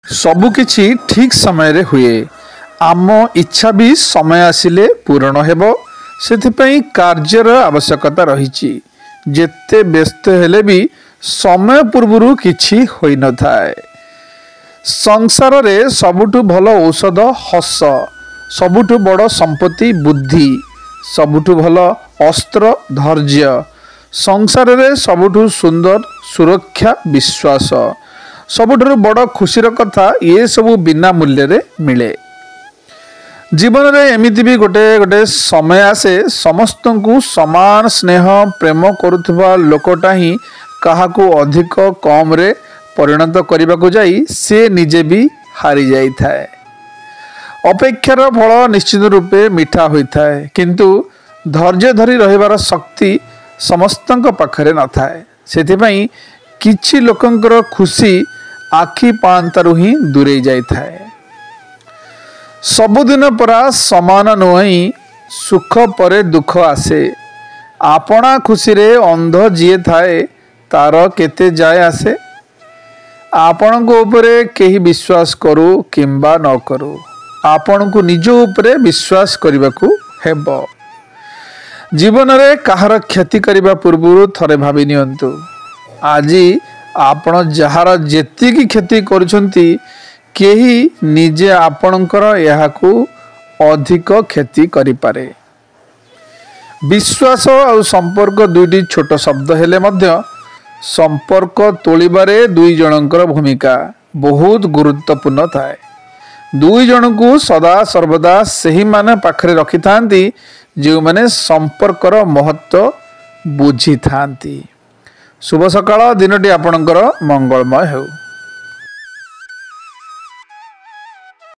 सबुकिछि ठीक समय रे हुए आम इच्छा भी समय आसिले पूरण हेबो सेथिपई कार्यर आवश्यकता रहिछि। जेते व्यस्त हेले भी समय पूर्वरु किछि होई न थाए। संसार रे सबुठु भल औषध हस, सबुठु बड़ संपत्ति बुद्धि, सबुठु भल अस्त्र धैर्य, संसार रे सबुठु सुंदर सुरक्षा विश्वास, सबुठु बड़ खुशीर कथा ये सबु बिना मूल्य रे मिले। जीवन रे एमिति भी गोटे गोटे समय आसे समस्त को समान स्नेह प्रेम करुथुबा लोकटा ही काहाकू अधिक कम रे परिणत करने को जाई से निजे भी हारी जाई थाए। अपेक्षार फल निश्चित रूपे मिठा होता है, किंतु धैर्य धरी रहिबार शक्ति समस्तंक पाखरे न थाए। सेथिपई किछि लोकंकर खुशी आखि पांतारु ही दूरे जाई थाए। सबुदिन परा समान नुहई, सुख परे दुख आसे। आपणा खुशी रे अंध जिए थाए तार केते जाए आसे। आपण को ऊपरे केही विश्वास करू किंबा न करू, आपण को निज ऊपरे विश्वास करने को हेबो। जीवन रे काहर क्षति करने पूर्व थरे भावी नियंतु, आज आपण जहार जेतिकी क्षति करुछंती केही निजे आपणकर याहाकू अधिक क्षति करि पारे। विश्वास और संपर्क दुईटी छोट शब्द हेले मध्य संपर्क तोलिबारे दुई जनकर भूमिका बहुत गुरुत्वपूर्ण थाए। दुई जन को सदा सर्वदा सही माने पाखरे रखि थांती जो माने संपर्कर महत्व बुझी थांती। शुभ सकाळ, दिनटी आपणकर मंगलमय हेउ।